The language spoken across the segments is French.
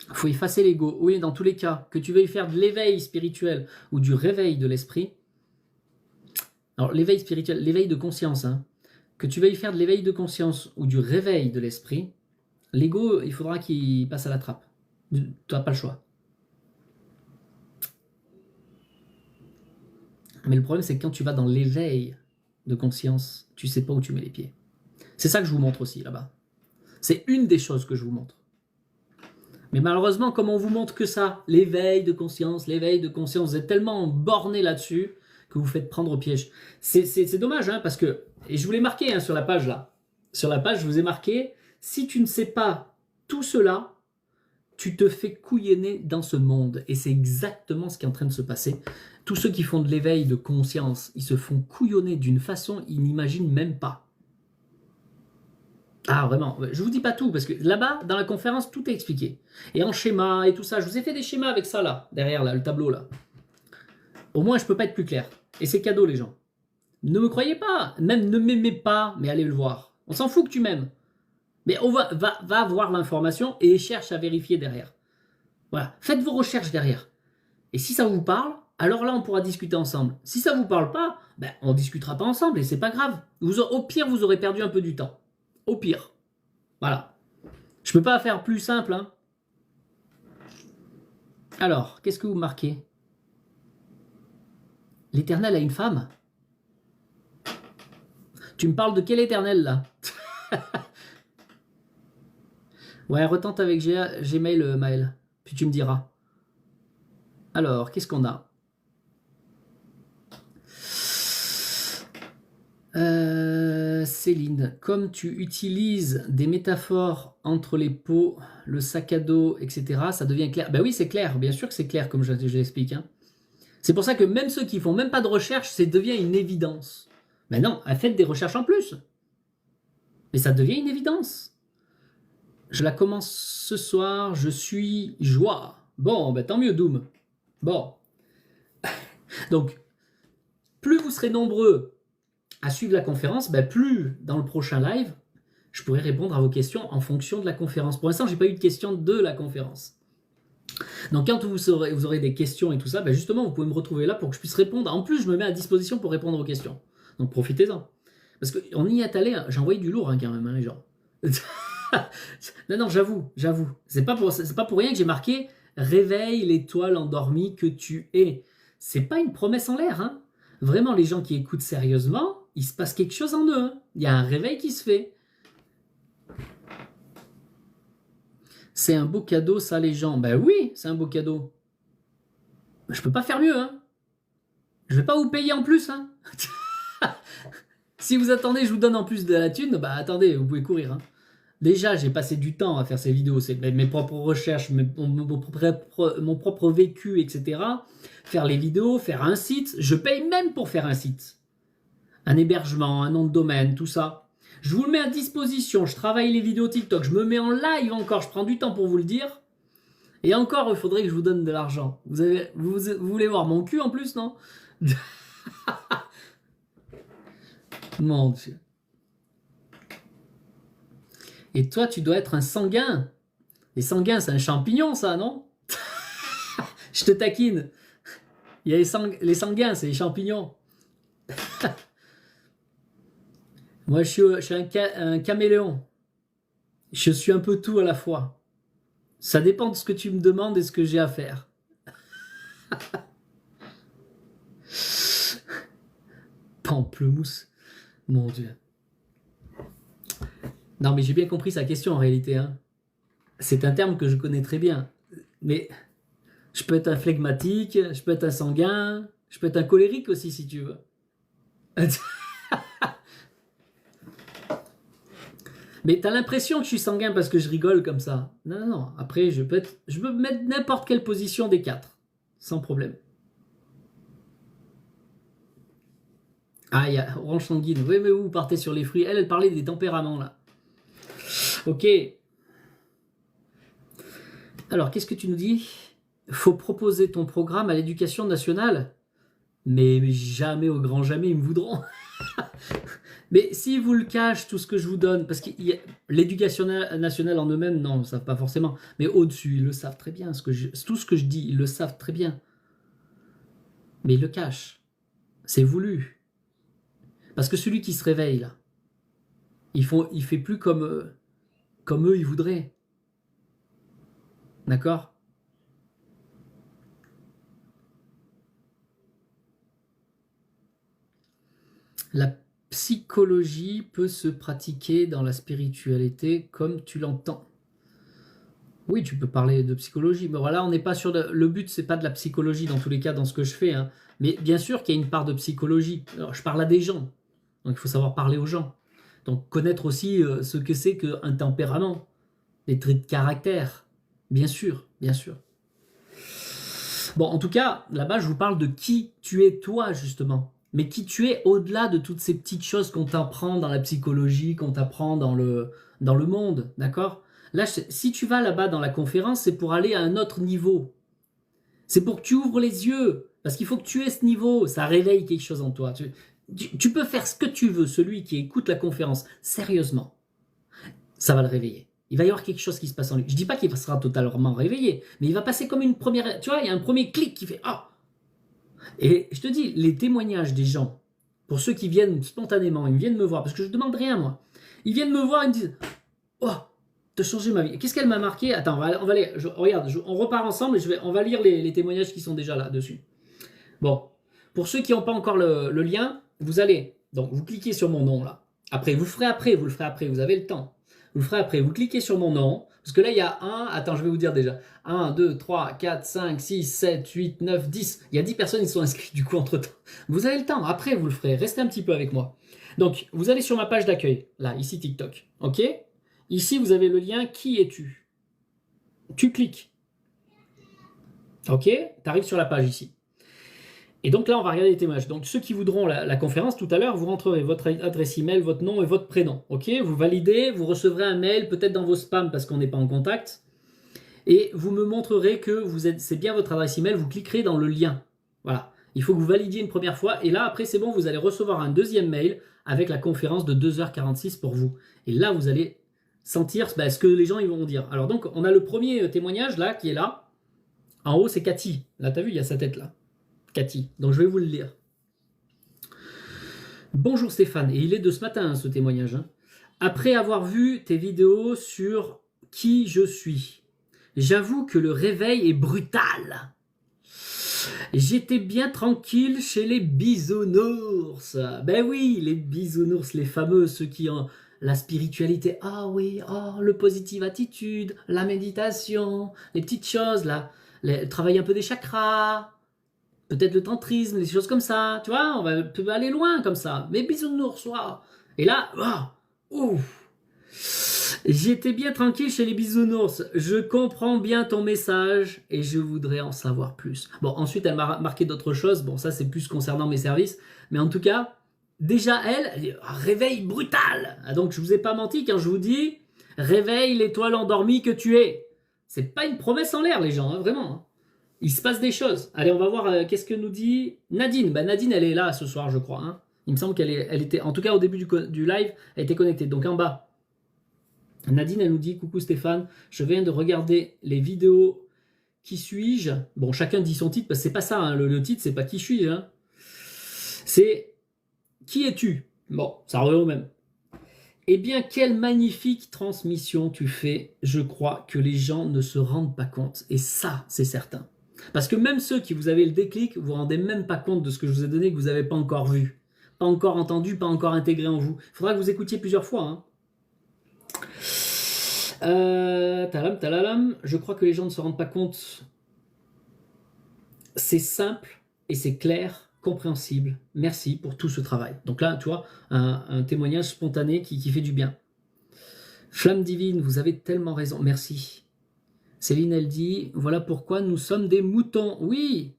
Il faut effacer l'ego. Oui, dans tous les cas, que tu veuilles faire de l'éveil spirituel ou du réveil de l'esprit. Alors, l'éveil spirituel, l'éveil de conscience, hein. Que tu veuilles faire de l'éveil de conscience ou du réveil de l'esprit, l'ego, il faudra qu'il passe à la trappe. Tu n'as pas le choix. Mais le problème, c'est que quand tu vas dans l'éveil de conscience, tu sais pas où tu mets les pieds. C'est ça que je vous montre aussi là-bas. C'est une des choses que je vous montre. Mais malheureusement, comme on vous montre que ça, l'éveil de conscience, vous êtes tellement borné là-dessus que vous faites prendre au piège. C'est dommage, hein, parce que, et je vous l'ai marqué hein, sur la page là, sur la page, je vous ai marqué, si tu ne sais pas tout cela, tu te fais couillonner dans ce monde. Et c'est exactement ce qui est en train de se passer. Tous ceux qui font de l'éveil de conscience, ils se font couillonner d'une façon ils n'imaginent même pas. Ah vraiment, je vous dis pas tout, parce que là-bas, dans la conférence, tout est expliqué. Et en schéma et tout ça, je vous ai fait des schémas avec ça là, derrière là, le tableau là. Au moins, je peux pas être plus clair. Et c'est cadeau les gens. Ne me croyez pas, même ne m'aimez pas, mais allez le voir. On s'en fout que tu m'aimes. Mais on va voir l'information et cherche à vérifier derrière. Voilà, faites vos recherches derrière. Et si ça vous parle, alors là on pourra discuter ensemble. Si ça vous parle pas, ben, on discutera pas ensemble et c'est pas grave. Au pire, vous aurez perdu un peu du temps. Au pire. Voilà. Je peux pas faire plus simple. Hein. Alors, qu'est-ce que vous marquez? L'Éternel a une femme? Tu me parles de quel Éternel là? Ouais, retente avec Gmail, Maël. Puis tu me diras. Alors, qu'est-ce qu'on a? Céline, comme tu utilises des métaphores entre les pots, le sac à dos, etc., ça devient clair. Ben oui, c'est clair, bien sûr que c'est clair, comme je l'explique. Hein. C'est pour ça que même ceux qui font même pas de recherche, ça devient une évidence. Mais non, faites des recherches en plus. Mais ça devient une évidence. Je la commence ce soir, je suis joie. Bon, ben tant mieux, Doom. Bon. Donc, plus vous serez nombreux à suivre la conférence, ben plus dans le prochain live, je pourrai répondre à vos questions en fonction de la conférence. Pour l'instant, je n'ai pas eu de questions de la conférence. Donc quand vous aurez des questions et tout ça, ben justement, vous pouvez me retrouver là pour que je puisse répondre. En plus, je me mets à disposition pour répondre aux questions. Donc profitez-en. Parce qu'on y est allé, hein. J'ai envoyé du lourd hein, quand même, hein, les gens. non, j'avoue. C'est pas pour rien que j'ai marqué « Réveille l'étoile endormie que tu es ». C'est pas une promesse en l'air. Hein. Vraiment, les gens qui écoutent sérieusement, il se passe quelque chose en eux. Hein. Il y a un réveil qui se fait. C'est un beau cadeau, ça, les gens. Ben oui, c'est un beau cadeau. Je peux pas faire mieux. Hein. Je vais pas vous payer en plus. Hein. Si vous attendez, je vous donne en plus de la thune, bah attendez, vous pouvez courir. Hein. Déjà, j'ai passé du temps à faire ces vidéos, c'est mes propres recherches, mon propre vécu, etc. Faire les vidéos, faire un site. Je paye même pour faire un site. Un hébergement, un nom de domaine, tout ça. Je vous le mets à disposition. Je travaille les vidéos TikTok. Je me mets en live encore. Je prends du temps pour vous le dire. Et encore, il faudrait que je vous donne de l'argent. Vous voulez voir mon cul en plus, non? Mon Dieu. Et toi, tu dois être un sanguin. Les sanguins, c'est un champignon, ça, non? Je te taquine. Il y a les sanguins, c'est les champignons. Moi, je suis un caméléon. Je suis un peu tout à la fois. Ça dépend de ce que tu me demandes et ce que j'ai à faire. Pamplemousse. Mon Dieu. Non, mais j'ai bien compris sa question en réalité. Hein. C'est un terme que je connais très bien. Mais je peux être un flegmatique, je peux être un sanguin, je peux être un colérique aussi si tu veux. Mais t'as l'impression que je suis sanguin parce que je rigole comme ça. Non. Après, je peux mettre n'importe quelle position des quatre. Sans problème. Ah, il y a Orange Sanguine. Oui, mais vous partez sur les fruits. Elle parlait des tempéraments, là. Ok. Alors, qu'est-ce que tu nous dis? Faut proposer ton programme à l'éducation nationale. Mais jamais, au grand jamais, ils me voudront. Mais si vous le cachez, tout ce que je vous donne, parce que l'éducation nationale en eux-mêmes, non, ils ne savent pas forcément. Mais au-dessus, ils le savent très bien. Tout ce que je dis, ils le savent très bien. Mais ils le cachent. C'est voulu. Parce que celui qui se réveille, là, il fait plus comme eux, ils voudraient. D'accord? La psychologie peut se pratiquer dans la spiritualité comme tu l'entends. Oui, tu peux parler de psychologie, mais voilà, on n'est pas sur le but, c'est pas de la psychologie dans tous les cas dans ce que je fais, hein. Mais bien sûr qu'il y a une part de psychologie. Alors, je parle à des gens, donc il faut savoir parler aux gens. Donc connaître aussi ce que c'est qu'un tempérament, des traits de caractère, bien sûr, bien sûr. Bon, en tout cas, là-bas, je vous parle de qui tu es toi, justement. Mais qui tu es au-delà de toutes ces petites choses qu'on t'apprend dans la psychologie, qu'on t'apprend dans le monde, d'accord? Là, si tu vas là-bas dans la conférence, c'est pour aller à un autre niveau. C'est pour que tu ouvres les yeux. Parce qu'il faut que tu aies ce niveau. Ça réveille quelque chose en toi. Tu peux faire ce que tu veux, celui qui écoute la conférence, sérieusement. Ça va le réveiller. Il va y avoir quelque chose qui se passe en lui. Je dis pas qu'il sera totalement réveillé, mais il va passer comme une première... Tu vois, il y a un premier clic qui fait « Ah !» Et je te dis, les témoignages des gens, pour ceux qui viennent spontanément, ils viennent me voir, parce que je ne demande rien, moi. Ils viennent me voir, ils me disent « Oh, t'as changé ma vie. Qu'est-ce qu'elle m'a marqué ?» Attends, on va aller... regarde, on repart ensemble et on va lire les témoignages qui sont déjà là-dessus. Bon, pour ceux qui n'ont pas encore le lien, vous allez... Donc, vous cliquez sur mon nom, là. Après, vous le ferez après, vous avez le temps. Vous le ferez après, vous cliquez sur mon nom, parce que là, il y a attends, je vais vous dire déjà, 1, 2, 3, 4, 5, 6, 7, 8, 9, 10. Il y a 10 personnes qui sont inscrites du coup entre-temps. Vous avez le temps, après vous le ferez, restez un petit peu avec moi. Donc, vous allez sur ma page d'accueil, là, ici TikTok, ok? Ici, vous avez le lien « Qui es-tu » Tu cliques. Ok? Tu arrives sur la page ici. Et donc là, on va regarder les témoignages. Donc ceux qui voudront la conférence, tout à l'heure, vous rentrerez votre adresse email, votre nom et votre prénom. Ok? Vous validez, vous recevrez un mail, peut-être dans vos spams parce qu'on n'est pas en contact. Et vous me montrerez que c'est bien votre adresse email, vous cliquerez dans le lien. Voilà. Il faut que vous validiez une première fois. Et là, après, c'est bon, vous allez recevoir un deuxième mail avec la conférence de 2h46 pour vous. Et là, vous allez sentir ce que les gens ils vont dire. Alors donc, on a le premier témoignage là, qui est là. En haut, c'est Cathy. Là, t'as vu, il y a sa tête là. Cathy. Donc je vais vous le lire. Bonjour Stéphane, et il est de ce matin ce témoignage. Après avoir vu tes vidéos sur qui je suis, j'avoue que le réveil est brutal. J'étais bien tranquille chez les bisounours. Ben oui, les bisounours, les fameux, ceux qui ont la spiritualité. Ah oui, le positive attitude, la méditation, les petites choses là, travailler un peu des chakras. Peut-être le tantrisme, des choses comme ça, tu vois, peut aller loin comme ça. Mais bisounours, wow. Et là, ouf. J'étais bien tranquille chez les bisounours. Je comprends bien ton message et je voudrais en savoir plus. Bon, ensuite, elle m'a marqué d'autres choses. Bon, ça, c'est plus concernant mes services. Mais en tout cas, déjà, elle dit, réveil brutal. Donc, je vous ai pas menti quand je vous dis, réveille l'étoile endormie que tu es. C'est pas une promesse en l'air, les gens, hein, vraiment. Hein. Il se passe des choses. Allez, on va voir qu'est-ce que nous dit Nadine. Nadine, elle est là ce soir, je crois. Hein. Il me semble elle était, en tout cas au début du live, elle était connectée. Donc en bas, Nadine, elle nous dit « Coucou Stéphane, je viens de regarder les vidéos. Qui suis-je » Bon, chacun dit son titre, parce que c'est pas ça. Hein. Le titre, c'est pas « Qui suis-je hein. ?» C'est « Qui es-tu » Bon, ça revient au même. Eh bien, quelle magnifique transmission tu fais. Je crois que les gens ne se rendent pas compte. Et ça, c'est certain. Parce que même ceux qui vous avez le déclic, vous ne vous rendez même pas compte de ce que je vous ai donné, que vous n'avez pas encore vu, pas encore entendu, pas encore intégré en vous. Il faudra que vous écoutiez plusieurs fois. Hein. Talam. Je crois que les gens ne se rendent pas compte. C'est simple et c'est clair, compréhensible. Merci pour tout ce travail. Donc là, tu vois, un témoignage spontané qui fait du bien. Flamme divine, vous avez tellement raison. Merci. Céline, elle dit, voilà pourquoi nous sommes des moutons. Oui,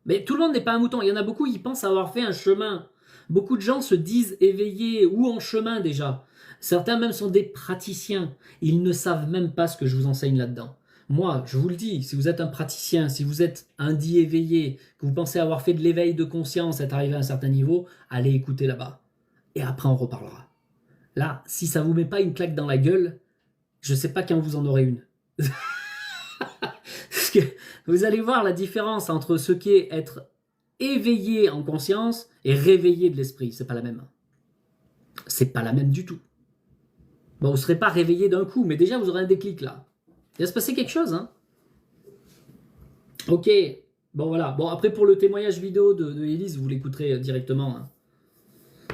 mais tout le monde n'est pas un mouton. Il y en a beaucoup qui pensent avoir fait un chemin. Beaucoup de gens se disent éveillés ou en chemin déjà. Certains même sont des praticiens. Ils ne savent même pas ce que je vous enseigne là-dedans. Moi, je vous le dis, si vous êtes un praticien, si vous êtes un dit éveillé, que vous pensez avoir fait de l'éveil de conscience, être arrivé à un certain niveau, allez écouter là-bas. Et après, on reparlera. Là, si ça vous met pas une claque dans la gueule, je sais pas quand vous en aurez une. Parce que vous allez voir la différence entre ce qu'est être éveillé en conscience et réveillé de l'esprit. C'est pas la même. C'est pas la même du tout. Bon, vous ne serez pas réveillé d'un coup, mais déjà vous aurez un déclic là. Il va se passer quelque chose, hein. Ok, bon voilà. Bon, après pour le témoignage vidéo de Élise, vous l'écouterez directement, hein.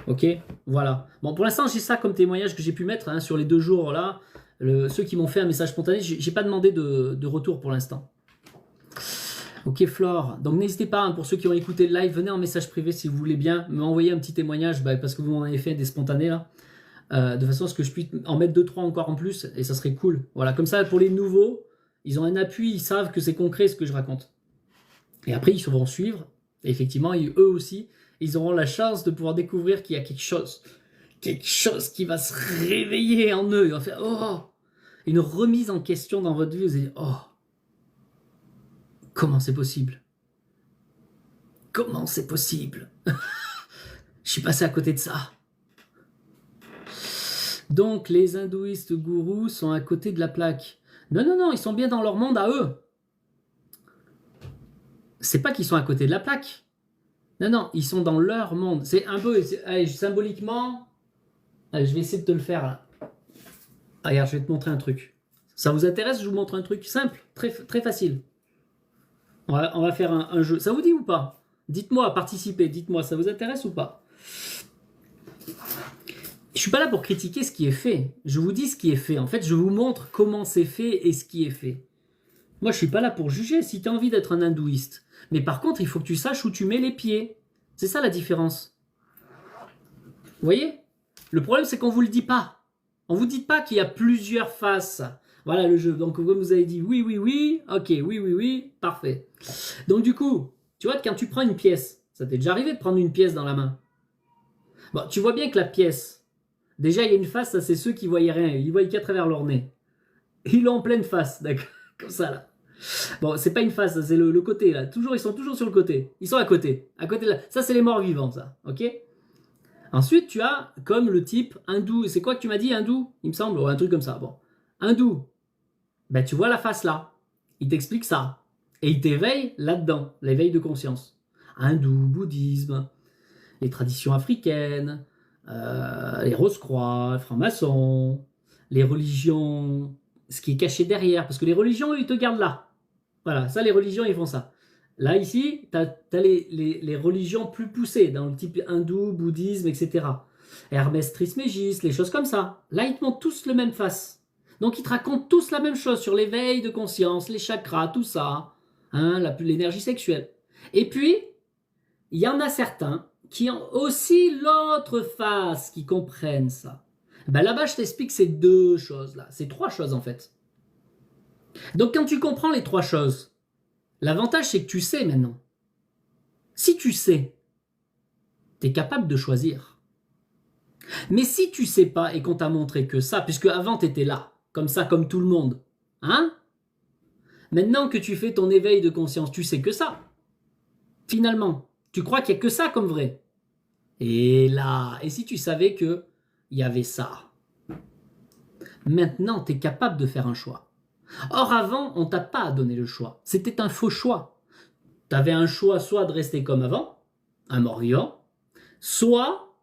Ok, voilà. Bon, pour l'instant, j'ai ça comme témoignage que j'ai pu mettre, hein, sur les 2 jours là. Ceux qui m'ont fait un message spontané, j'ai pas demandé de retour pour l'instant. Ok, Flore. Donc n'hésitez pas, hein, pour ceux qui ont écouté le live, venez en message privé si vous voulez bien m'envoyer un petit témoignage, parce que vous m'en avez fait des spontanés là. De façon à ce que je puisse en mettre 2-3 encore en plus, et ça serait cool. Voilà, comme ça pour les nouveaux, ils ont un appui, ils savent que c'est concret ce que je raconte. Et après ils vont suivre, et effectivement eux aussi, ils auront la chance de pouvoir découvrir qu'il y a quelque chose qui va se réveiller en eux. Ils vont faire oh, une remise en question dans votre vie. Vous allez dire oh, comment c'est possible? Comment c'est possible? Je suis passé à côté de ça. Donc les hindouistes gourous sont à côté de la plaque. Non, non, non, ils sont bien dans leur monde à eux. C'est pas qu'ils sont à côté de la plaque. Non, non, ils sont dans leur monde. C'est un peu, allez, symboliquement, allez, je vais essayer de te le faire là. Ah, regarde, je vais te montrer un truc. Ça vous intéresse? Je vous montre un truc simple, très, très facile. On va faire un jeu. Ça vous dit ou pas? Dites-moi, participez, dites-moi, ça vous intéresse ou pas? Je suis pas là pour critiquer ce qui est fait. Je vous dis ce qui est fait. En fait, je vous montre comment c'est fait et ce qui est fait. Moi, je suis pas là pour juger si tu as envie d'être un hindouiste. Mais par contre, il faut que tu saches où tu mets les pieds. C'est ça la différence. Vous voyez? Le problème, c'est qu'on vous le dit pas. On vous dit pas qu'il y a plusieurs faces. Voilà le jeu. Donc, comme vous avez dit oui, oui, oui, ok, oui, oui, oui, parfait. Donc, du coup, tu vois, quand tu prends une pièce, ça t'est déjà arrivé de prendre une pièce dans la main. Bon, tu vois bien que la pièce, déjà, il y a une face, ça c'est ceux qui voyaient rien, ils voyaient qu'à travers leur nez. Ils l'ont en pleine face, d'accord? Comme ça, là. Bon, c'est pas une face, ça c'est le côté, là. Toujours, ils sont toujours sur le côté. Ils sont à côté. À côté de là. Ça, c'est les morts vivants, ça. Ok? Ensuite, tu as comme le type hindou. C'est quoi que tu m'as dit, hindou? Il me semble, un truc comme ça. Bon. Hindou. Ben, tu vois la face là. Il t'explique ça. Et il t'éveille là-dedans. L'éveil de conscience. Hindou, bouddhisme, les traditions africaines, les rose-croix, francs-maçons, les religions, ce qui est caché derrière. Parce que les religions, ils te gardent là. Voilà, ça, les religions, ils font ça. Là, ici, tu as les religions plus poussées, dans le type hindou, bouddhisme, etc. Hermès Trismégiste, les choses comme ça. Là, ils te montrent tous le même face. Donc, ils te racontent tous la même chose sur l'éveil de conscience, les chakras, tout ça. Hein, l'énergie sexuelle. Et puis, il y en a certains qui ont aussi l'autre face, qui comprennent ça. Ben là-bas, je t'explique ces 2 choses-là. Ces 3 choses, en fait. Donc, quand tu comprends les 3 choses, l'avantage, c'est que tu sais maintenant. Si tu sais, tu es capable de choisir. Mais si tu sais pas et qu'on t'a montré que ça, puisque avant tu étais là, comme ça, comme tout le monde, hein? Maintenant que tu fais ton éveil de conscience, tu sais que ça. Finalement, tu crois qu'il n'y a que ça comme vrai. Et là, et si tu savais qu'il y avait ça? Maintenant, tu es capable de faire un choix. Or, avant, on t'a pas donné le choix. C'était un faux choix. Tu avais un choix soit de rester comme avant, un mort-vivant, soit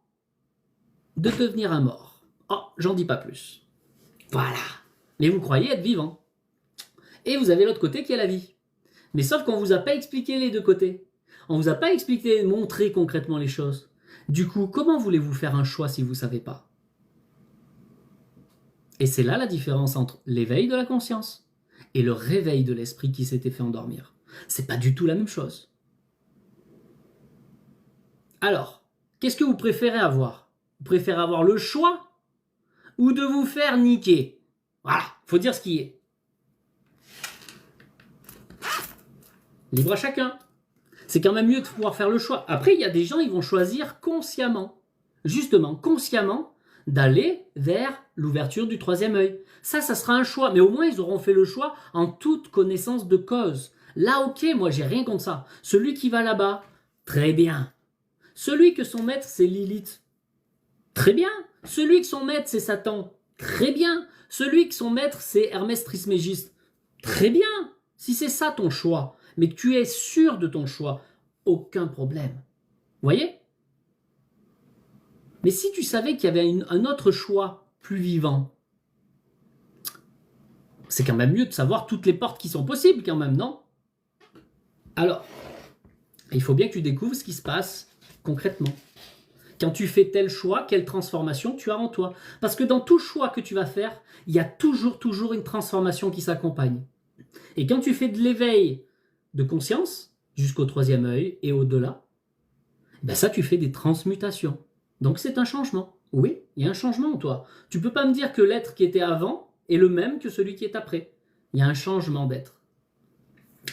de devenir un mort. Oh, j'en dis pas plus. Voilà. Mais vous croyez être vivant. Et vous avez l'autre côté qui est la vie. Mais sauf qu'on vous a pas expliqué les 2 côtés. On vous a pas expliqué, montré concrètement les choses. Du coup, comment voulez-vous faire un choix si vous savez pas? Et c'est là la différence entre l'éveil de la conscience et le réveil de l'esprit qui s'était fait endormir. C'est pas du tout la même chose. Alors, qu'est-ce que vous préférez avoir? Vous préférez avoir le choix ou de vous faire niquer? Voilà, faut dire ce qui est. Libre à chacun. C'est quand même mieux de pouvoir faire le choix. Après, il y a des gens, ils vont choisir consciemment. Justement, consciemment, d'aller vers l'ouverture du troisième œil. Ça sera un choix, mais au moins ils auront fait le choix en toute connaissance de cause. Là, ok, moi j'ai rien contre ça. Celui qui va là-bas, très bien. Celui que son maître c'est Lilith, très bien. Celui que son maître c'est Satan, très bien. Celui que son maître c'est Hermès Trismégiste, très bien. Si c'est ça ton choix, mais que tu es sûr de ton choix, aucun problème. Vous voyez? Mais si tu savais qu'il y avait un autre choix plus vivant, c'est quand même mieux de savoir toutes les portes qui sont possibles quand même, non? Alors, il faut bien que tu découvres ce qui se passe concrètement. Quand tu fais tel choix, quelle transformation tu as en toi. Parce que dans tout choix que tu vas faire, il y a toujours une transformation qui s'accompagne. Et quand tu fais de l'éveil de conscience, jusqu'au troisième œil et au-delà, ben ça tu fais des transmutations. Donc c'est un changement. Oui, il y a un changement en toi. Tu peux pas me dire que l'être qui était avant est le même que celui qui est après. Il y a un changement d'être.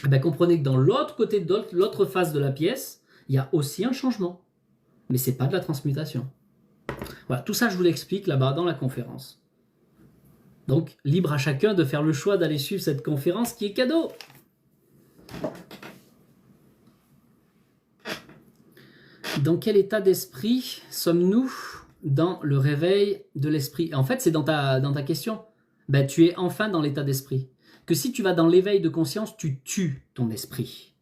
Ben comprenez que dans l'autre côté de l'autre face de la pièce, il y a aussi un changement. Mais c'est pas de la transmutation. Voilà, tout ça je vous l'explique là-bas dans la conférence. Donc, libre à chacun de faire le choix d'aller suivre cette conférence qui est cadeau. Dans quel état d'esprit sommes-nous dans le réveil de l'esprit? En fait, c'est dans ta question. Ben, tu es enfin dans l'état d'esprit. Que si tu vas dans l'éveil de conscience, tu tues ton esprit.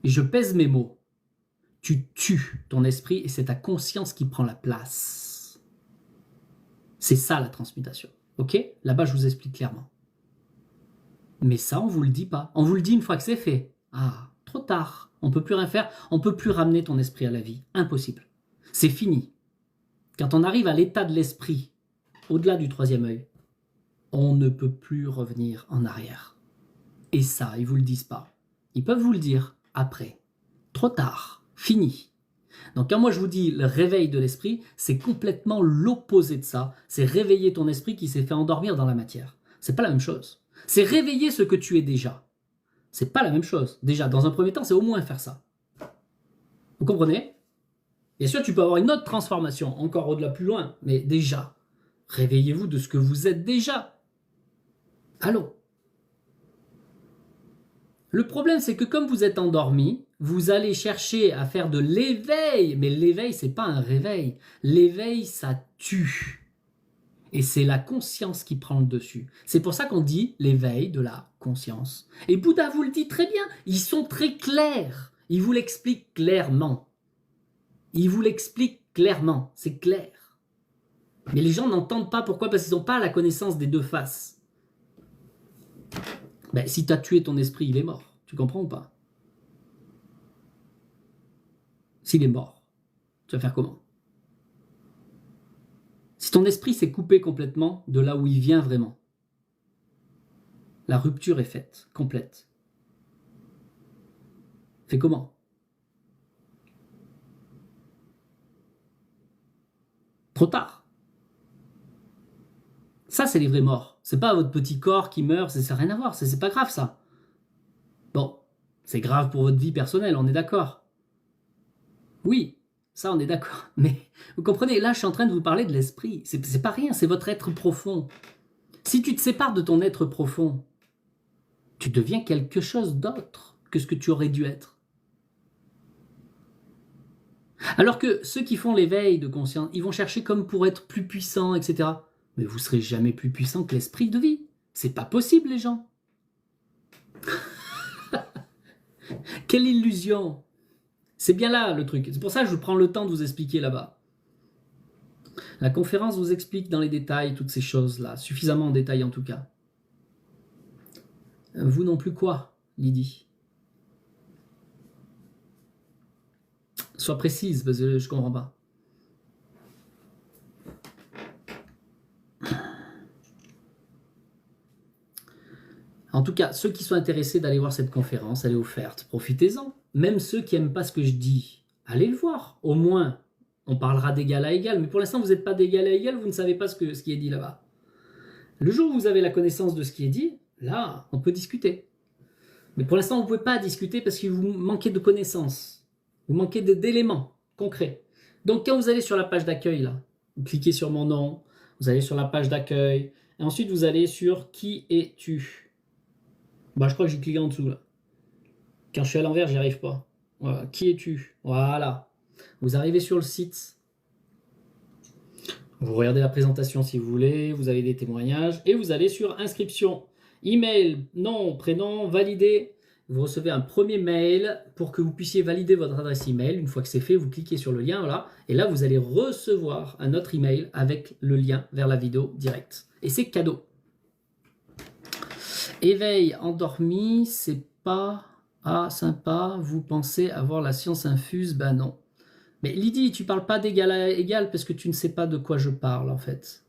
Et je pèse mes mots. Tu tues ton esprit et c'est ta conscience qui prend la place. C'est ça la transmutation. Ok? Là-bas, je vous explique clairement. Mais ça, on ne vous le dit pas. On vous le dit une fois que c'est fait. Ah, trop tard. On ne peut plus rien faire. On ne peut plus ramener ton esprit à la vie. Impossible. C'est fini. Quand on arrive à l'état de l'esprit, au-delà du troisième œil, on ne peut plus revenir en arrière. Et ça, ils ne vous le disent pas. Ils peuvent vous le dire après. Trop tard. Fini. Donc quand moi je vous dis le réveil de l'esprit, c'est complètement l'opposé de ça. C'est réveiller ton esprit qui s'est fait endormir dans la matière. C'est pas la même chose. C'est réveiller ce que tu es déjà. C'est pas la même chose. Déjà, dans un premier temps, c'est au moins faire ça. Vous comprenez? Bien sûr, tu peux avoir une autre transformation, encore au-delà plus loin, mais déjà, réveillez-vous de ce que vous êtes déjà. Allô? Le problème, c'est que comme vous êtes endormi, vous allez chercher à faire de l'éveil, mais l'éveil, c'est pas un réveil. L'éveil, ça tue. Et c'est la conscience qui prend le dessus. C'est pour ça qu'on dit l'éveil de la conscience. Et Bouddha vous le dit très bien, ils sont très clairs. Ils vous l'expliquent clairement. Ils vous l'expliquent clairement, c'est clair. Mais les gens n'entendent pas, pourquoi? Parce qu'ils n'ont pas la connaissance des deux faces. Ben, si tu as tué ton esprit, il est mort. Tu comprends ou pas? S'il est mort, tu vas faire comment? Si ton esprit s'est coupé complètement de là où il vient vraiment, la rupture est faite, complète. Fais comment? Trop tard. Ça, c'est les vrais morts. C'est pas votre petit corps qui meurt, ça n'a rien à voir, c'est pas grave ça. Bon, c'est grave pour votre vie personnelle, on est d'accord. Oui, ça on est d'accord. Mais vous comprenez, là je suis en train de vous parler de l'esprit. C'est pas rien, c'est votre être profond. Si tu te sépares de ton être profond, tu deviens quelque chose d'autre que ce que tu aurais dû être. Alors que ceux qui font l'éveil de conscience, ils vont chercher comme pour être plus puissants, etc. Mais vous serez jamais plus puissant que l'esprit de vie. C'est pas possible, les gens. Quelle illusion! C'est bien là le truc. C'est pour ça que je prends le temps de vous expliquer là-bas. La conférence vous explique dans les détails toutes ces choses-là, suffisamment en détail en tout cas. Vous non plus quoi, Lydie? Sois précise, parce que je comprends pas. En tout cas, ceux qui sont intéressés d'aller voir cette conférence, elle est offerte. Profitez-en. Même ceux qui n'aiment pas ce que je dis, allez le voir. Au moins, on parlera d'égal à égal. Mais pour l'instant, vous n'êtes pas d'égal à égal, vous ne savez pas ce qui est dit là-bas. Le jour où vous avez la connaissance de ce qui est dit, là, on peut discuter. Mais pour l'instant, vous ne pouvez pas discuter parce que vous manquez de connaissances. Vous manquez d'éléments concrets. Donc, quand vous allez sur la page d'accueil, là, vous cliquez sur mon nom, vous allez sur la page d'accueil, et ensuite vous allez sur qui es-tu. Bah, je crois que j'ai cliqué en dessous là. Quand je suis à l'envers, j'y arrive pas. Voilà. Qui es-tu? Voilà. Vous arrivez sur le site. Vous regardez la présentation si vous voulez, vous avez des témoignages, et vous allez sur inscription. Email, nom, prénom, valider. Vous recevez un premier mail pour que vous puissiez valider votre adresse email. Une fois que c'est fait, vous cliquez sur le lien, voilà, et là vous allez recevoir un autre email avec le lien vers la vidéo directe. Et c'est cadeau. Éveil endormi, c'est pas sympa. Vous pensez avoir la science infuse? Ben non. Mais Lydie, tu parles pas d'égal à égal parce que tu ne sais pas de quoi je parle en fait.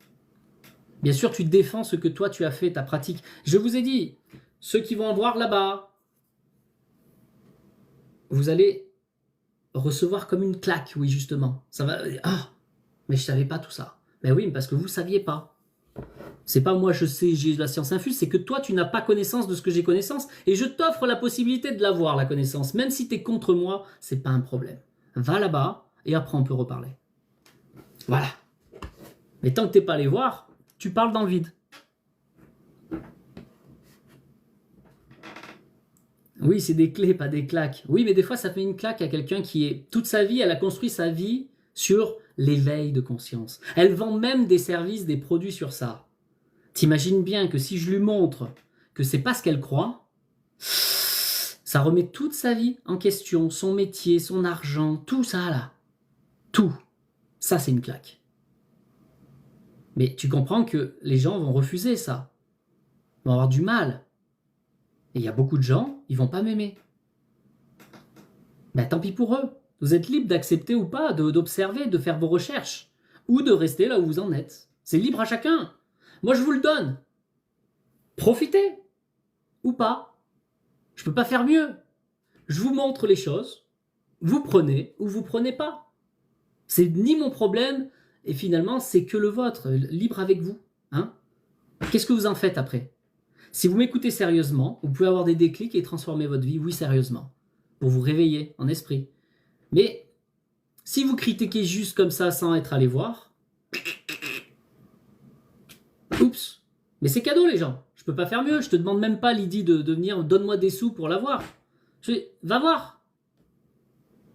Bien sûr, tu défends ce que toi tu as fait, ta pratique. Je vous ai dit, ceux qui vont voir là-bas, vous allez recevoir comme une claque, oui justement. Ça va. Ah, mais je savais pas tout ça. Ben oui, parce que vous saviez pas. C'est pas moi je sais, j'ai la science infuse, c'est que toi tu n'as pas connaissance de ce que j'ai connaissance et je t'offre la possibilité de l'avoir, la connaissance. Même si tu es contre moi, c'est pas un problème. Va là-bas et après on peut reparler. Voilà. Mais tant que t'es pas allé voir, tu parles dans le vide. Oui, c'est des clés, pas des claques. Oui, mais des fois ça fait une claque à quelqu'un qui est... Toute sa vie, elle a construit sa vie sur l'éveil de conscience. Elle vend même des services, des produits sur ça. T'imagines bien que si je lui montre que c'est pas ce qu'elle croit, ça remet toute sa vie en question, son métier, son argent, tout ça là. Tout. Ça, c'est une claque. Mais tu comprends que les gens vont refuser ça. Ils vont avoir du mal. Et il y a beaucoup de gens, ils vont pas m'aimer. Ben tant pis pour eux. Vous êtes libre d'accepter ou pas, d'observer, de faire vos recherches. Ou de rester là où vous en êtes. C'est libre à chacun. Moi, je vous le donne. Profitez. Ou pas. Je peux pas faire mieux. Je vous montre les choses. Vous prenez ou vous prenez pas. C'est ni mon problème, et finalement, c'est que le vôtre. Libre avec vous. Hein? Qu'est-ce que vous en faites après? Si vous m'écoutez sérieusement, vous pouvez avoir des déclics et transformer votre vie, oui, sérieusement, pour vous réveiller en esprit. Mais si vous critiquez juste comme ça sans être allé voir, oups, mais c'est cadeau les gens, je peux pas faire mieux, je te demande même pas Lydie de venir, donne-moi des sous pour l'avoir. Va voir.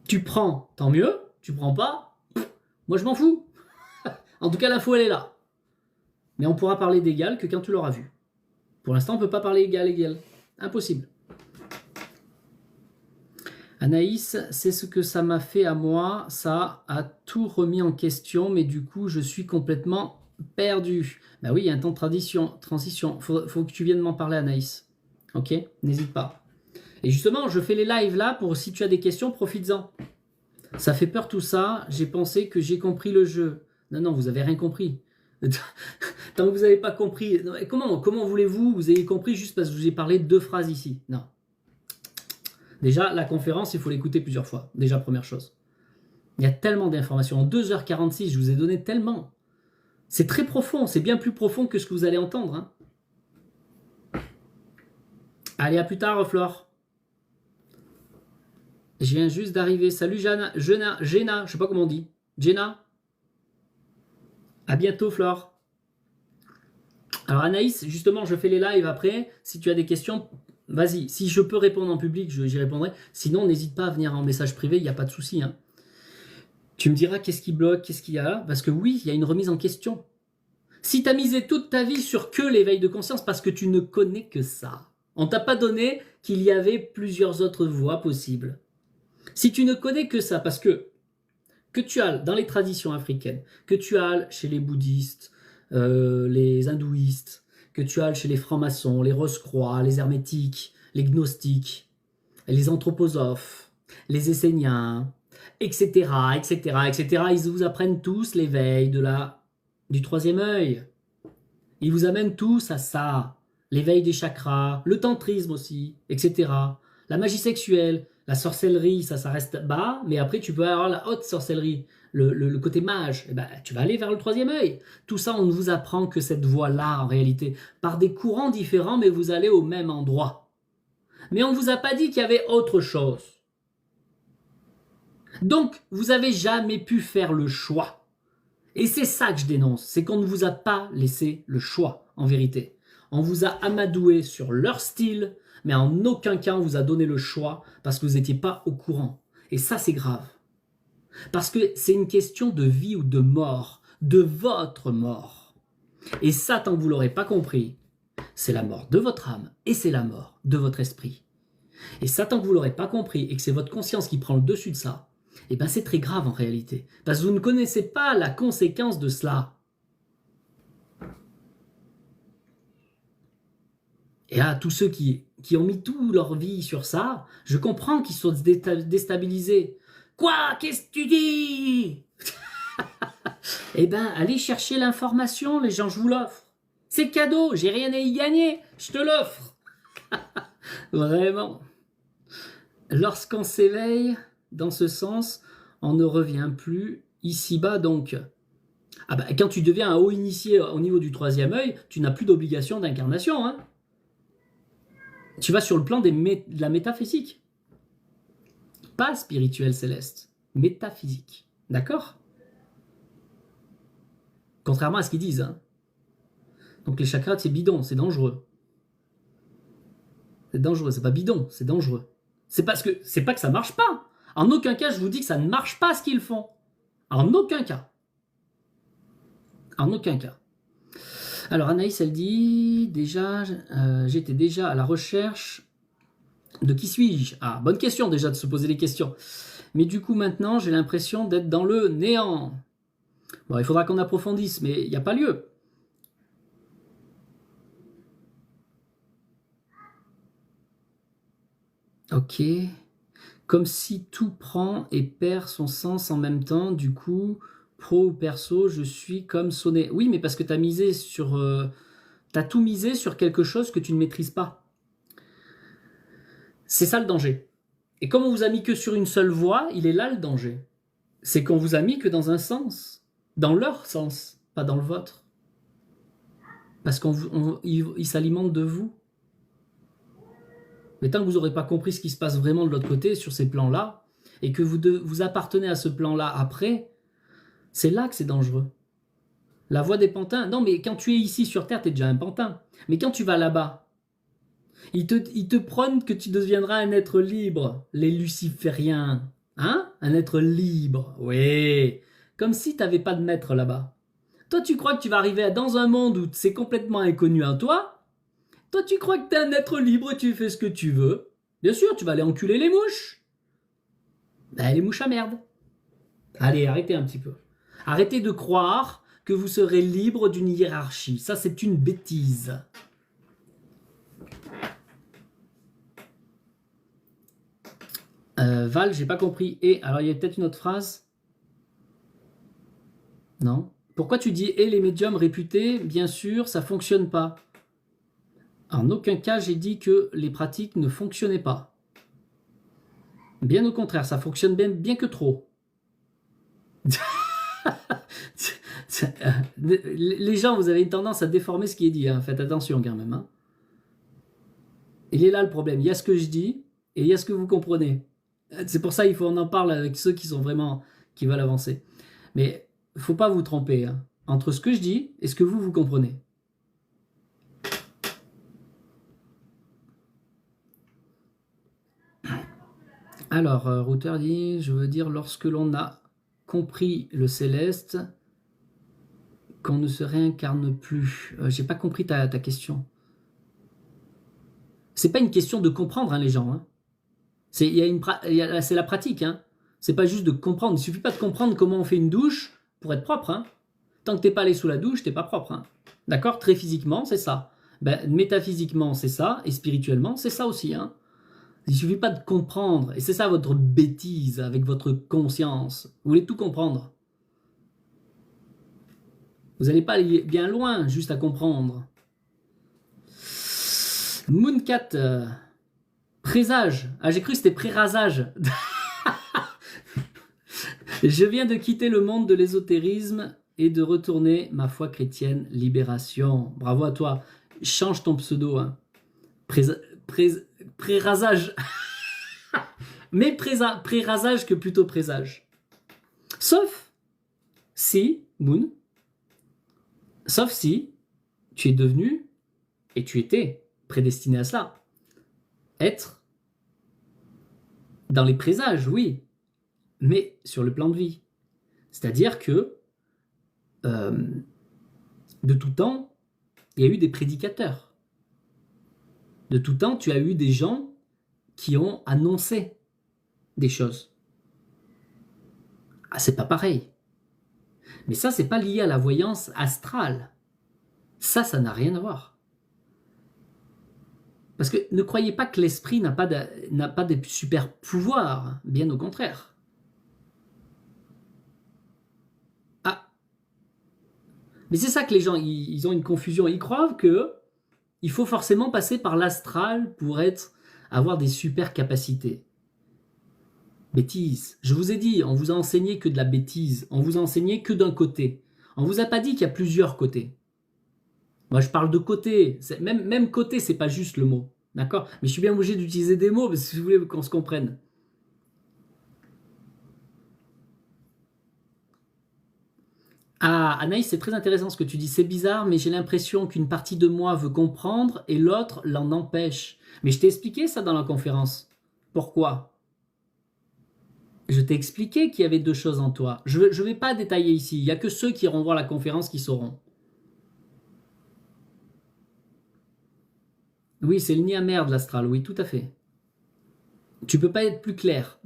Tu prends, tant mieux, tu prends pas, moi je m'en fous. En tout cas, l'info elle est là. Mais on pourra parler d'égal que quand tu l'auras vu. Pour l'instant, on ne peut pas parler égal. Impossible. Anaïs, c'est ce que ça m'a fait à moi. Ça a tout remis en question, mais du coup, je suis complètement perdu. Ben oui, il y a un temps de transition. Faut que tu viennes m'en parler, Anaïs. Ok? N'hésite pas. Et justement, je fais les lives là pour si tu as des questions, profites-en. Ça fait peur tout ça. J'ai pensé que j'ai compris le jeu. Non, vous avez rien compris. Tant que vous n'avez pas compris, comment voulez-vous vous ayez compris juste parce que je vous ai parlé de 2 phrases ici? Non. Déjà, la conférence, il faut l'écouter plusieurs fois. Déjà, première chose. Il y a tellement d'informations. En 2h46, je vous ai donné tellement. C'est très profond. C'est bien plus profond que ce que vous allez entendre. Hein. Allez, à plus tard, Flore. Je viens juste d'arriver. Salut, Jenna. Je sais pas comment on dit. Jenna. À bientôt, Flore. Alors Anaïs, justement, je fais les lives après. Si tu as des questions, vas-y. Si je peux répondre en public, j'y répondrai. Sinon, n'hésite pas à venir en message privé, il n'y a pas de souci. Hein. Tu me diras qu'est-ce qui bloque, qu'est-ce qu'il y a là. Parce que oui, il y a une remise en question. Si tu as misé toute ta vie sur que l'éveil de conscience parce que tu ne connais que ça, on t'a pas donné qu'il y avait plusieurs autres voies possibles. Si tu ne connais que ça, parce que tu as dans les traditions africaines, que tu as chez les bouddhistes, les hindouistes, que tu as chez les francs-maçons, les rose-croix, les hermétiques, les gnostiques, les anthroposophes, les esséniens, etc., ils vous apprennent tous l'éveil du 3e œil. Ils vous amènent tous à ça. L'éveil des chakras, le tantrisme aussi, etc. La magie sexuelle, la sorcellerie, ça reste bas, mais après tu peux avoir la haute sorcellerie, le côté mage, et ben, tu vas aller vers le 3e œil. Tout ça, on ne vous apprend que cette voie-là en réalité, par des courants différents, mais vous allez au même endroit. Mais on ne vous a pas dit qu'il y avait autre chose. Donc, vous n'avez jamais pu faire le choix. Et c'est ça que je dénonce, c'est qu'on ne vous a pas laissé le choix, en vérité. On vous a amadoué sur leur style, mais en aucun cas on vous a donné le choix parce que vous n'étiez pas au courant. Et ça, c'est grave. Parce que c'est une question de vie ou de mort, de votre mort. Et ça, tant que vous ne l'aurez pas compris, c'est la mort de votre âme et c'est la mort de votre esprit. Et ça, tant que vous ne l'aurez pas compris et que c'est votre conscience qui prend le dessus de ça, eh ben c'est très grave en réalité. Parce que vous ne connaissez pas la conséquence de cela. Et à tous ceux qui ont mis toute leur vie sur ça, je comprends qu'ils soient déstabilisés. Quoi? Qu'est-ce que tu dis? Eh ben, allez chercher l'information, les gens, je vous l'offre. C'est cadeau, j'ai rien à y gagner, je te l'offre. Vraiment. Lorsqu'on s'éveille, dans ce sens, on ne revient plus ici-bas, donc. Ah ben, quand tu deviens un haut initié au niveau du troisième œil, tu n'as plus d'obligation d'incarnation, hein. Tu vas sur le plan de la métaphysique. Pas spirituel céleste, métaphysique. D'accord? Contrairement à ce qu'ils disent. Hein. Donc les chakras, c'est bidon, c'est dangereux. C'est dangereux, c'est pas bidon, c'est dangereux. C'est pas que ça marche pas. En aucun cas, je vous dis que ça ne marche pas ce qu'ils font. En aucun cas. En aucun cas. Alors Anaïs, elle dit, déjà, j'étais déjà à la recherche de qui suis-je? Ah, bonne question déjà de se poser les questions. Mais du coup maintenant, j'ai l'impression d'être dans le néant. Bon, il faudra qu'on approfondisse, mais il n'y a pas lieu. Ok. Comme si tout prend et perd son sens en même temps, du coup, pro ou perso, je suis comme sonné. Oui, mais parce que tu as misé sur... t'as tout misé sur quelque chose que tu ne maîtrises pas. C'est ça le danger. Et comme on vous a mis que sur une seule voie, il est là le danger. C'est qu'on vous a mis que dans un sens. Dans leur sens, pas dans le vôtre. Parce qu'ils s'alimentent de vous. Mais tant que vous n'aurez pas compris ce qui se passe vraiment de l'autre côté, sur ces plans-là, et que vous appartenez à ce plan-là après, c'est là que c'est dangereux. La voie des pantins, non mais quand tu es ici sur Terre, tu es déjà un pantin. Mais quand tu vas là-bas, ils te prônent que tu deviendras un être libre, les lucifériens. Hein? Un être libre, oui. Comme si tu n'avais pas de maître là-bas. Toi, tu crois que tu vas arriver dans un monde où c'est complètement inconnu à toi? Toi, tu crois que t'es un être libre et tu fais ce que tu veux? Bien sûr, tu vas aller enculer les mouches. Ben, les mouches à merde. Allez, arrêtez un petit peu. Arrêtez de croire que vous serez libre d'une hiérarchie. Ça, c'est une bêtise. Val, j'ai pas compris. Et, alors, il y a peut-être une autre phrase? Non? Pourquoi tu dis « et les médiums réputés » Bien sûr, ça fonctionne pas. En aucun cas, j'ai dit que les pratiques ne fonctionnaient pas. Bien au contraire, ça fonctionne bien que trop. Les gens, vous avez une tendance à déformer ce qui est dit. Hein. Faites attention quand même. Hein. Il est là le problème. Il y a ce que je dis et il y a ce que vous comprenez. C'est pour ça qu'il faut en parle avec ceux qui sont vraiment qui veulent avancer. Mais il ne faut pas vous tromper hein, entre ce que je dis et ce que vous comprenez. Alors, Router dit, je veux dire, lorsque l'on a compris le céleste, qu'on ne se réincarne plus. J'ai pas compris ta question. C'est pas une question de comprendre, hein, les gens. Hein. C'est la pratique. Hein. C'est pas juste de comprendre. Il suffit pas de comprendre comment on fait une douche pour être propre. Hein. Tant que t'es pas allé sous la douche, t'es pas propre. Hein. D'accord? Très physiquement, c'est ça. Ben, métaphysiquement, c'est ça. Et spirituellement, c'est ça aussi. Hein. Il ne suffit pas de comprendre. Et c'est ça votre bêtise avec votre conscience. Vous voulez tout comprendre. Vous n'allez pas aller bien loin juste à comprendre. Mooncat, présage. Ah, j'ai cru que c'était prérasage. Je viens de quitter le monde de l'ésotérisme et de retourner ma foi chrétienne. Libération. Bravo à toi. Change ton pseudo. Hein. Prérasage. Mais prérasage que plutôt présage. Sauf si Moon, sauf si tu es devenu, et tu étais prédestiné à cela, être dans les présages, oui, mais sur le plan de vie. C'est-à-dire que de tout temps, il y a eu des prédicateurs. De tout temps, tu as eu des gens qui ont annoncé des choses. Ah, c'est pas pareil. Mais ça, c'est pas lié à la voyance astrale. Ça n'a rien à voir. Parce que ne croyez pas que l'esprit n'a pas de super pouvoirs, bien au contraire. Ah, mais c'est ça que les gens, ils ont une confusion. Ils croient que il faut forcément passer par l'astral pour avoir des super capacités. Bêtise. Je vous ai dit, on vous a enseigné que de la bêtise. On vous a enseigné que d'un côté. On vous a pas dit qu'il y a plusieurs côtés. Moi, je parle de côté. Même côté, c'est pas juste le mot. D'accord? Mais je suis bien obligé d'utiliser des mots parce que si vous voulez qu'on se comprenne. Ah, Anaïs, c'est très intéressant ce que tu dis. C'est bizarre, mais j'ai l'impression qu'une partie de moi veut comprendre et l'autre l'en empêche. Mais je t'ai expliqué ça dans la conférence. Pourquoi? Je t'ai expliqué qu'il y avait deux choses en toi. Je ne vais pas détailler ici. Il n'y a que ceux qui iront voir la conférence qui sauront. Oui, c'est le nid à merde, l'astral. Oui, tout à fait. Tu peux pas être plus clair.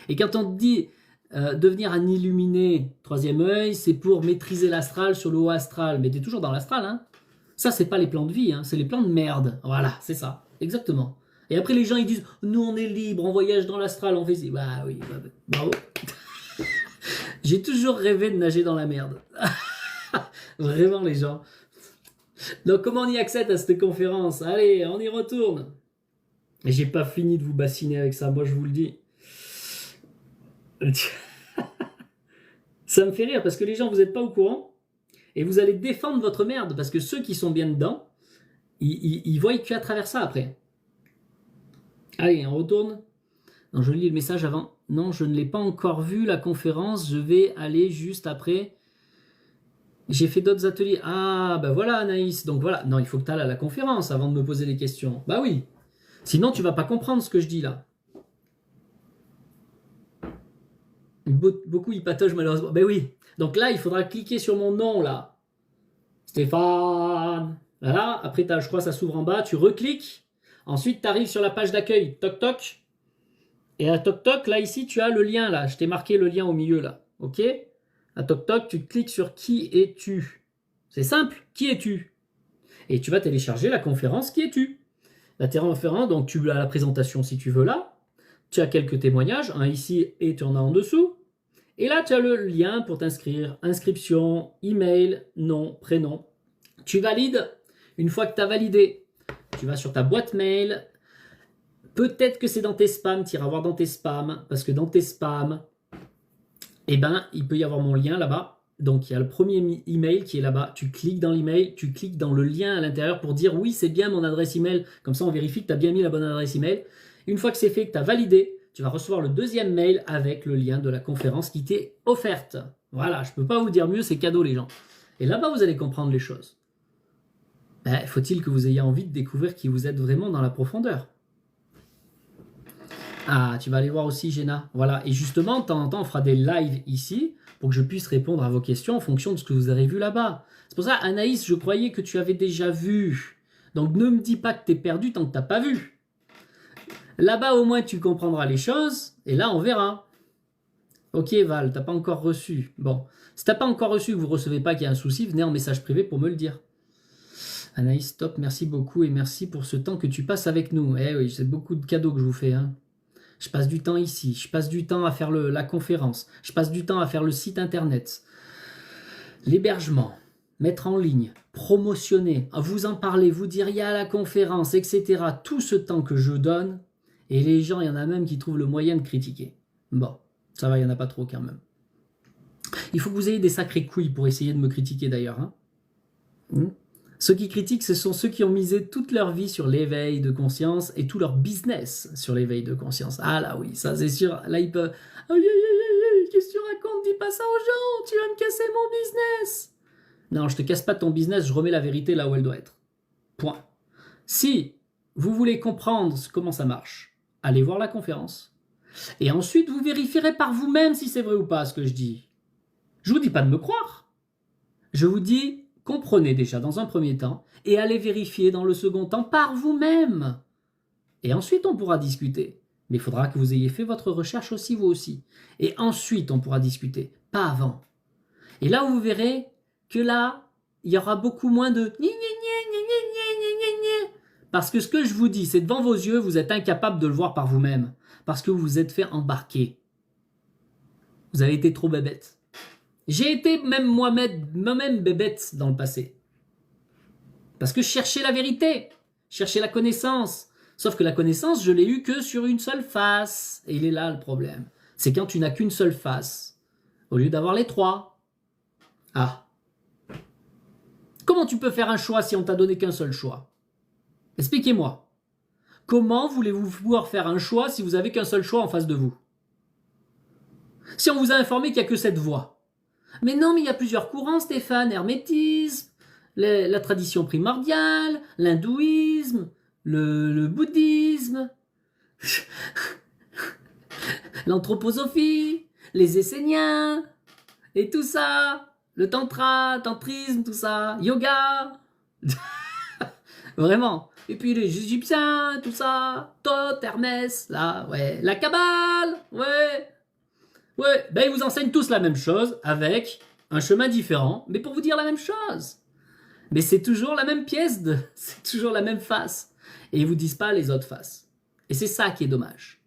Et quand on te dit devenir un illuminé, troisième œil, c'est pour maîtriser l'astral sur le haut astral. Mais tu es toujours dans l'astral, hein. Ça, c'est pas les plans de vie, hein. C'est les plans de merde. Voilà, c'est ça. Exactement. Et après, les gens, ils disent nous, on est libre, on voyage dans l'astral, on fait ça. Bah oui, bravo. J'ai toujours rêvé de nager dans la merde. Vraiment, les gens. Donc, comment on y accède à cette conférence? Allez, on y retourne. Et j'ai pas fini de vous bassiner avec ça, moi je vous le dis. Ça me fait rire parce que les gens, vous n'êtes pas au courant et vous allez défendre votre merde parce que ceux qui sont bien dedans, ils voient qu'à travers ça après. Allez, on retourne. Non, je lis le message avant. Non, je ne l'ai pas encore vu la conférence. Je vais aller juste après. J'ai fait d'autres ateliers. Ah, bah voilà Anaïs. Donc voilà. Non, il faut que tu ailles à la conférence avant de me poser des questions. Bah oui. Sinon, tu vas pas comprendre ce que je dis là. Beaucoup y patogent malheureusement. Ben oui. Donc là, il faudra cliquer sur mon nom là. Stéphane. Voilà. Après, je crois que ça s'ouvre en bas. Tu recliques. Ensuite, tu arrives sur la page d'accueil. Toc toc. Et à toc toc, là ici, tu as le lien là. Je t'ai marqué le lien au milieu là. Ok? À toc toc, tu cliques sur qui es-tu. C'est simple. Qui es-tu? Et tu vas télécharger la conférence Qui es-tu? La conférence, donc tu as la présentation si tu veux là. Tu as quelques témoignages, un ici et tu en as en dessous. Et là, tu as le lien pour t'inscrire. Inscription, email, nom, prénom. Tu valides. Une fois que tu as validé, tu vas sur ta boîte mail. Peut-être que c'est dans tes spams. Tu iras voir dans tes spams. Parce que dans tes spams, eh ben, il peut y avoir mon lien là-bas. Donc, il y a le premier email qui est là-bas. Tu cliques dans l'email. Tu cliques dans le lien à l'intérieur pour dire oui, c'est bien mon adresse email. Comme ça, on vérifie que tu as bien mis la bonne adresse email. Une fois que c'est fait, que tu as validé, tu vas recevoir le deuxième mail avec le lien de la conférence qui t'est offerte. Voilà, je ne peux pas vous dire mieux, c'est cadeau les gens. Et là-bas, vous allez comprendre les choses. Ben, faut-il que vous ayez envie de découvrir qui vous êtes vraiment dans la profondeur. Ah, tu vas aller voir aussi Jenna. Voilà, et justement, de temps en temps, on fera des lives ici pour que je puisse répondre à vos questions en fonction de ce que vous avez vu là-bas. C'est pour ça, Anaïs, je croyais que tu avais déjà vu. Donc ne me dis pas que tu es perdu tant que tu n'as pas vu. Là-bas, au moins, tu comprendras les choses, et là, on verra. Ok, Val, t'as pas encore reçu. Bon, si t'as pas encore reçu, que vous recevez pas, qu'il y a un souci, venez en message privé pour me le dire. Anaïs, top, merci beaucoup, et merci pour ce temps que tu passes avec nous. Eh oui, c'est beaucoup de cadeaux que je vous fais. Hein. Je passe du temps ici, je passe du temps à faire la conférence, je passe du temps à faire le site internet, l'hébergement, mettre en ligne, promotionner, vous en parler, vous dire il y a la conférence, etc. Tout ce temps que je donne, et les gens, il y en a même qui trouvent le moyen de critiquer. Bon, ça va, il n'y en a pas trop quand même. Il faut que vous ayez des sacrées couilles pour essayer de me critiquer d'ailleurs. Hein. Ceux qui critiquent, ce sont ceux qui ont misé toute leur vie sur l'éveil de conscience et tout leur business sur l'éveil de conscience. Ah là oui, ça c'est sûr. Là ils peuvent... Aïe, aïe, aïe, aïe, qu'est-ce que tu racontes? Dis pas ça aux gens, tu vas me casser mon business. Non, je te casse pas ton business, je remets la vérité là où elle doit être. Point. Si vous voulez comprendre comment ça marche, allez voir la conférence. Et ensuite, vous vérifierez par vous-même si c'est vrai ou pas ce que je dis. Je vous dis pas de me croire. Je vous dis, comprenez déjà dans un premier temps et allez vérifier dans le second temps par vous-même. Et ensuite, on pourra discuter. Mais il faudra que vous ayez fait votre recherche aussi, vous aussi. Et ensuite, on pourra discuter, pas avant. Et là, vous verrez que là, il y aura beaucoup moins de parce que ce que je vous dis, c'est devant vos yeux, vous êtes incapable de le voir par vous-même. Parce que vous vous êtes fait embarquer. Vous avez été trop bébête. J'ai été même moi-même bébête dans le passé. Parce que je cherchais la vérité. Je cherchais la connaissance. Sauf que la connaissance, je l'ai eue que sur une seule face. Et il est là le problème. C'est quand tu n'as qu'une seule face. Au lieu d'avoir les trois. Ah. Comment tu peux faire un choix si on t'a donné qu'un seul choix? Expliquez-moi. Comment voulez-vous pouvoir faire un choix si vous n'avez qu'un seul choix en face de vous? Si on vous a informé qu'il n'y a que cette voie. Mais non, mais il y a plusieurs courants, Stéphane. Hermétisme, la tradition primordiale, l'hindouisme, le bouddhisme, l'anthroposophie, les esséniens, et tout ça. Le tantra, tantrisme, tout ça. Yoga. Vraiment. Et puis les Égyptiens, tout ça. Thoth, Hermès, là, ouais. La Kabbale, ouais. Ouais, ben ils vous enseignent tous la même chose, avec un chemin différent, mais pour vous dire la même chose. Mais c'est toujours la même pièce, c'est toujours la même face. Et ils vous disent pas les autres faces. Et c'est ça qui est dommage.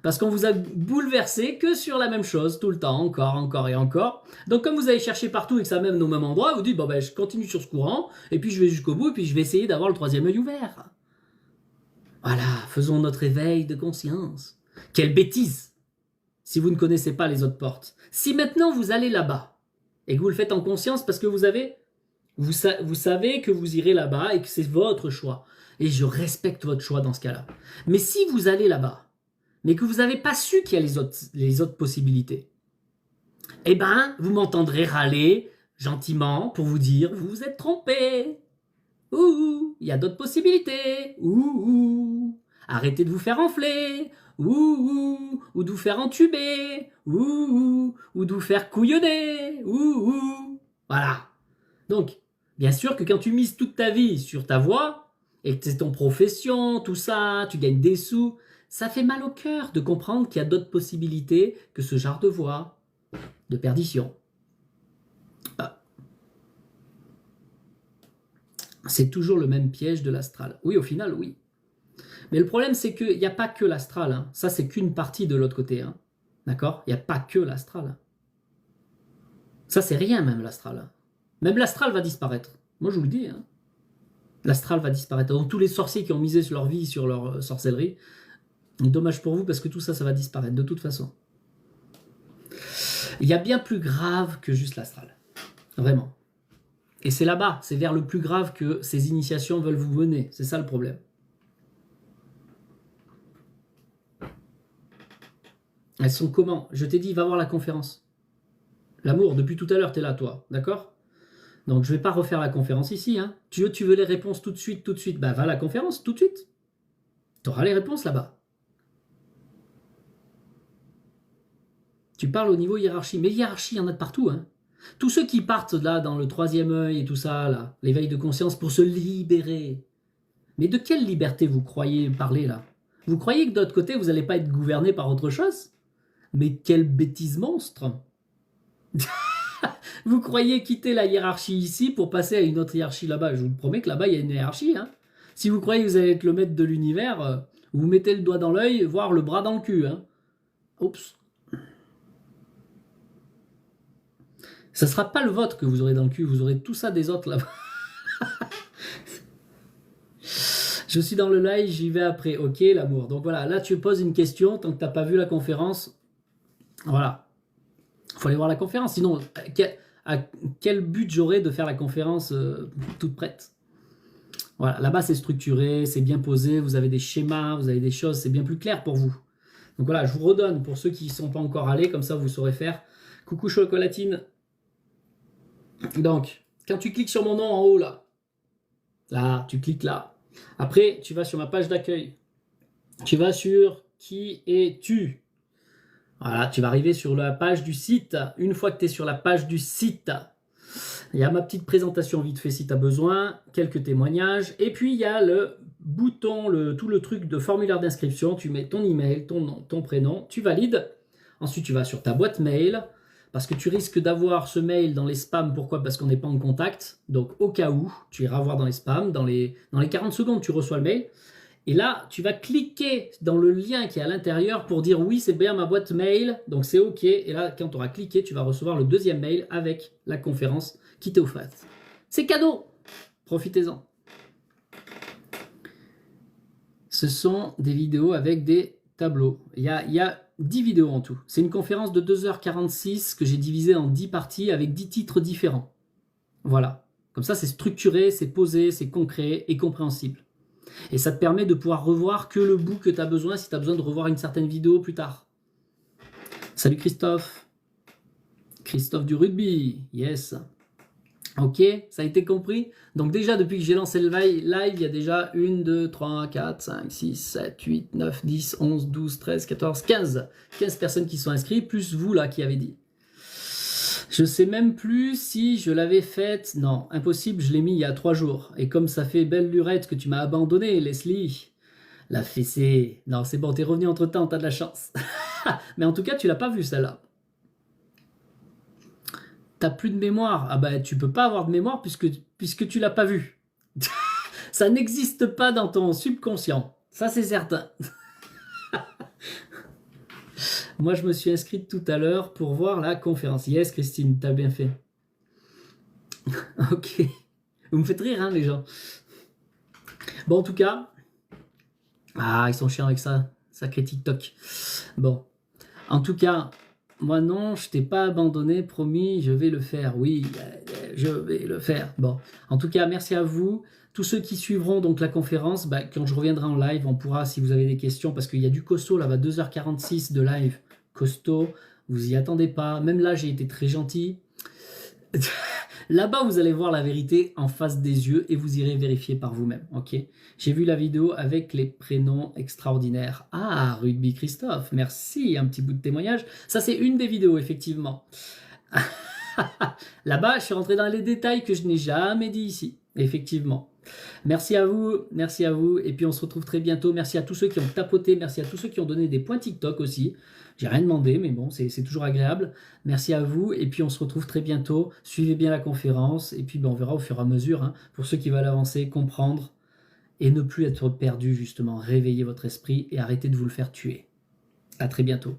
Parce qu'on vous a bouleversé que sur la même chose, tout le temps, encore et encore. Donc comme vous allez chercher partout et que ça mène au même endroit, vous dites, bon ben je continue sur ce courant, et puis je vais jusqu'au bout, et puis je vais essayer d'avoir le troisième œil ouvert. Voilà, faisons notre éveil de conscience. Quelle bêtise! Si vous ne connaissez pas les autres portes. Si maintenant vous allez là-bas, et que vous le faites en conscience parce que vous savez que vous irez là-bas et que c'est votre choix. Et je respecte votre choix dans ce cas-là. Mais si vous allez là-bas, mais que vous n'avez pas su qu'il y a les autres possibilités, eh ben, vous m'entendrez râler gentiment pour vous dire, vous vous êtes trompé. Ouh, il y a d'autres possibilités. Ouh, arrêtez de vous faire enfler. Ou de vous faire entuber. Ou de vous faire couillonner. Voilà. Donc, bien sûr que quand tu mises toute ta vie sur ta voix, et que c'est ton profession, tout ça, tu gagnes des sous, ça fait mal au cœur de comprendre qu'il y a d'autres possibilités que ce genre de voie de perdition. C'est toujours le même piège de l'astral. Oui, au final, oui. Mais le problème, c'est qu'il n'y a pas que l'astral. Hein. Ça, c'est qu'une partie de l'autre côté. Hein. D'accord? Il n'y a pas que l'astral. Ça, c'est rien, même l'astral. Hein. Même l'astral va disparaître. Moi, je vous le dis. Hein. L'astral va disparaître. Donc, tous les sorciers qui ont misé sur leur vie, sur leur sorcellerie, dommage pour vous, parce que tout ça, ça va disparaître, de toute façon. Il y a bien plus grave que juste l'astral. Vraiment. Et c'est là-bas, c'est vers le plus grave que ces initiations veulent vous mener. C'est ça le problème. Elles sont comment? Je t'ai dit, va voir la conférence. L'amour, depuis tout à l'heure, t'es là, toi. D'accord? Donc, je vais pas refaire la conférence ici. Hein. Tu veux les réponses tout de suite. Bah, va à la conférence, tout de suite. Tu auras les réponses là-bas. Tu parles au niveau hiérarchie. Mais hiérarchie, il y en a de partout. Hein. Tous ceux qui partent là, dans le troisième œil et tout ça, là, l'éveil de conscience pour se libérer. Mais de quelle liberté vous croyez parler là? Vous croyez que de l'autre côté, vous n'allez pas être gouverné par autre chose? Mais quelle bêtise monstre! Vous croyez quitter la hiérarchie ici pour passer à une autre hiérarchie là-bas? Je vous promets que là-bas, il y a une hiérarchie. Hein. Si vous croyez que vous allez être le maître de l'univers, vous mettez le doigt dans l'œil, voire le bras dans le cul. Hein. Oups. Ça ne sera pas le vôtre que vous aurez dans le cul, vous aurez tout ça des autres là-bas. Je suis dans le live, j'y vais après. Ok, l'amour. Donc voilà, là tu poses une question, tant que tu n'as pas vu la conférence. Voilà. Il faut aller voir la conférence. Sinon, à quel but j'aurais de faire la conférence toute prête? Voilà, là-bas c'est structuré, c'est bien posé, vous avez des schémas, vous avez des choses, c'est bien plus clair pour vous. Donc voilà, je vous redonne pour ceux qui ne sont pas encore allés, comme ça vous saurez faire. Coucou chocolatine. Donc, quand tu cliques sur mon nom en haut là, tu cliques là. Après, tu vas sur ma page d'accueil. Tu vas sur qui es-tu? Voilà, tu vas arriver sur la page du site. Une fois que tu es sur la page du site, il y a ma petite présentation vite fait si tu as besoin, quelques témoignages, et puis il y a le bouton, tout le truc de formulaire d'inscription. Tu mets ton email, ton nom, ton prénom, tu valides. Ensuite, tu vas sur ta boîte mail, parce que tu risques d'avoir ce mail dans les spams. Pourquoi? Parce qu'on n'est pas en contact. Donc au cas où, tu iras voir dans les spams, dans les 40 secondes, tu reçois le mail. Et là, tu vas cliquer dans le lien qui est à l'intérieur pour dire oui, c'est bien ma boîte mail, donc c'est OK. Et là, quand tu auras cliqué, tu vas recevoir le deuxième mail avec la conférence qui t'est offerte. C'est cadeau. Profitez-en. Ce sont des vidéos avec des tableaux. Il y a 10 vidéos en tout. C'est une conférence de 2h46 que j'ai divisée en 10 parties avec 10 titres différents. Voilà. Comme ça, c'est structuré, c'est posé, c'est concret et compréhensible. Et ça te permet de pouvoir revoir que le bout que tu as besoin si tu as besoin de revoir une certaine vidéo plus tard. Salut Christophe. Christophe du rugby. Yes. Ok, ça a été compris. Donc déjà, depuis que j'ai lancé le live, il y a déjà 1, 2, 3, 4, 5, 6, 7, 8, 9, 10, 11, 12, 13, 14, 15. 15 personnes qui sont inscrites, plus vous là qui avez dit. Je sais même plus si je l'avais faite. Non, impossible, je l'ai mis il y a 3 jours. Et comme ça fait belle lurette que tu m'as abandonné, Leslie. La fessée. Non, c'est bon, t'es revenu entre temps, t'as de la chance. Mais en tout cas, tu l'as pas vue celle-là. T'as plus de mémoire. Ah bah tu peux pas avoir de mémoire puisque tu l'as pas vue. Ça n'existe pas dans ton subconscient. Ça c'est certain. Moi, je me suis inscrite tout à l'heure pour voir la conférence. Yes, Christine, t'as bien fait. Ok. Vous me faites rire, hein, les gens. Bon, en tout cas... Ah, ils sont chiants avec ça. Sacré TikTok. Bon. En tout cas, moi non, je t'ai pas abandonné. Promis, je vais le faire. Oui, je vais le faire. Bon. En tout cas, merci à vous. Tous ceux qui suivront donc la conférence, quand je reviendrai en live, on pourra, si vous avez des questions, parce qu'il y a du costaud là-bas, 2h46 de live. Costaud, vous y attendez pas. Même là, j'ai été très gentil. Là-bas, vous allez voir la vérité en face des yeux et vous irez vérifier par vous-même. Ok? J'ai vu la vidéo avec les prénoms extraordinaires. Ah, Rugby Christophe, merci. Un petit bout de témoignage. Ça, c'est une des vidéos, effectivement. Là-bas, je suis rentré dans les détails que je n'ai jamais dit ici. Effectivement. Merci à vous, et puis on se retrouve très bientôt. Merci à tous ceux qui ont tapoté, merci à tous ceux qui ont donné des points TikTok aussi. J'ai rien demandé, mais bon, c'est toujours agréable. Merci à vous, et puis on se retrouve très bientôt. Suivez bien la conférence, et puis on verra au fur et à mesure, hein, pour ceux qui veulent avancer, comprendre, et ne plus être perdu justement. Réveillez votre esprit et arrêtez de vous le faire tuer. À très bientôt.